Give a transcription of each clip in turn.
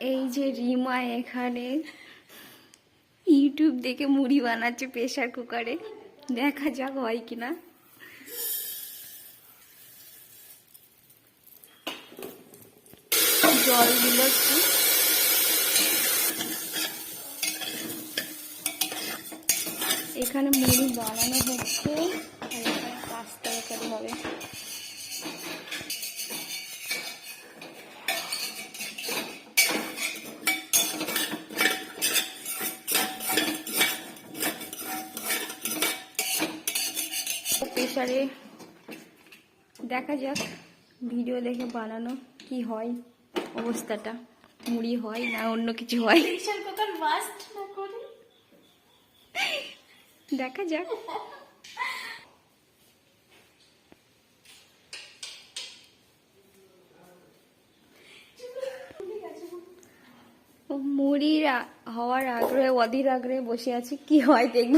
এই যে রিমা এখানে ইউটিউব দেখে মুড়ি বানাচ্ছে প্রেসার কুকারে, দেখা যাক হয় কিনা। জল দিল একটু, এখানে মুড়ি বানানো হচ্ছে আর এখানে পাস্তা তরকারি হবে। প্রেসারে দেখা যাক, ভিডিও দেখে বানানো কি হয় অবস্থাটা, মুড়ি হয় না অন্য কিছু হয়, প্রেসার কুকার বাস্ট না করে দেখা যাক। মুড়ির হওয়ার আগ্রহে, অধীর আগ্রহে বসে আছি, কি হয় দেখব,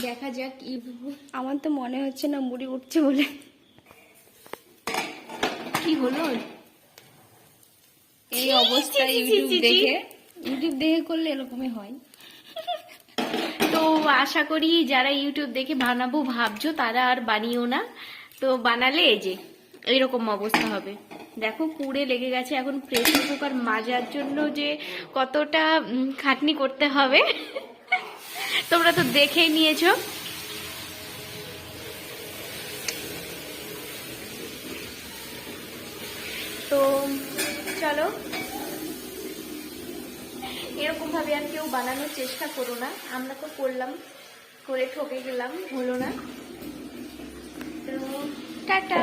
দেখা যাক। আমার তো মনে হচ্ছে না মুড়ি উঠছে বলে। কি হলো? এই অবস্থা ইউটিউব দেখে করলে এরকমই হয়। তো আশা করি যারা ইউটিউব দেখে বানাবো ভাবছো তারা আর বানিও না, তো বানালে এই যে এইরকম অবস্থা হবে। দেখো পুড়ে লেগে গেছে। এখন প্রেসার কুকার মাজার জন্য যে কতটা খাটনি করতে হবে তোমরা তো দেখেই নিয়েছো। তো চলো, এরকম ভাবে আর কেউ বানানোর চেষ্টা করো না। আমরা তো করলাম, করে ঠকে গেলাম, হলো না। তো টাটা।